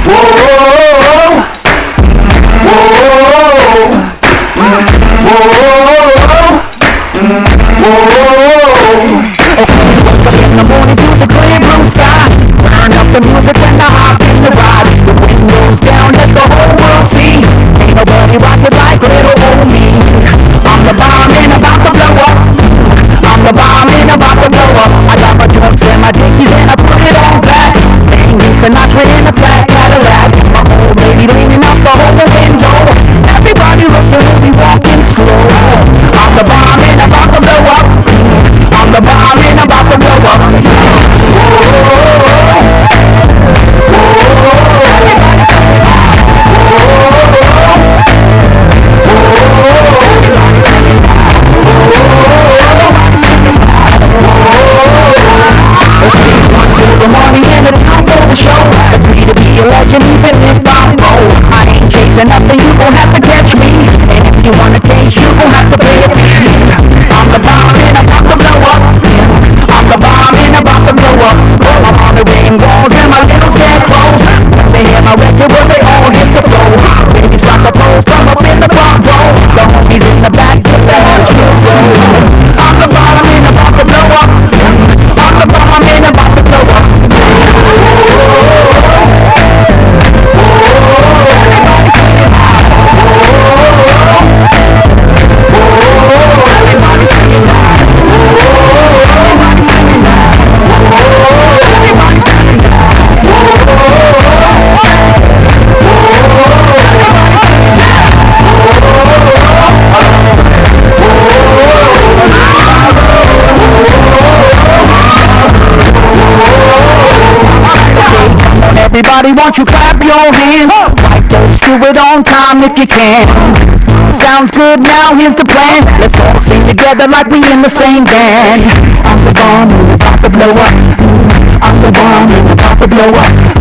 In the morning to the clear blue sky, turn up the music when I hop in the ride. The windows down, let the whole world see. Ain't nobody rockin' like little old me. I'm the bomb and about to blow up. I'm the bomb and about to blow up. I got my trucks and my dickies and I put it on black. Banging Sinatra in a black Cadillac. My old lady leaning out the whole window. Everybody looking at me walking slow. I'm the bomb and about to blow up. I'm the bomb and about to blow up. The money and the time for the show. Agree to be a legend even if I'm low. I ain't chasing nothing, you gon' have to catch me. And if you wanna taste, you gon' have to pay a fee. I'm the bomb and about to blow up. I'm the bomb and about to blow up. I'm on the ring walls and my little scarecrows. When they hear my record, well they all hit the floor. Babies like the pros come up in the front row. The homies in the back get the heads real low. I'm the bomb and about to blow up. I'm the bomb and about to blow up. Everybody, won't you clap your hands? Like those, do it on time if you can. Sounds good, now here's the plan. Let's all sing together like we in the same band. I'm the bomb and about to blow up. I'm the bomb and about to blow up.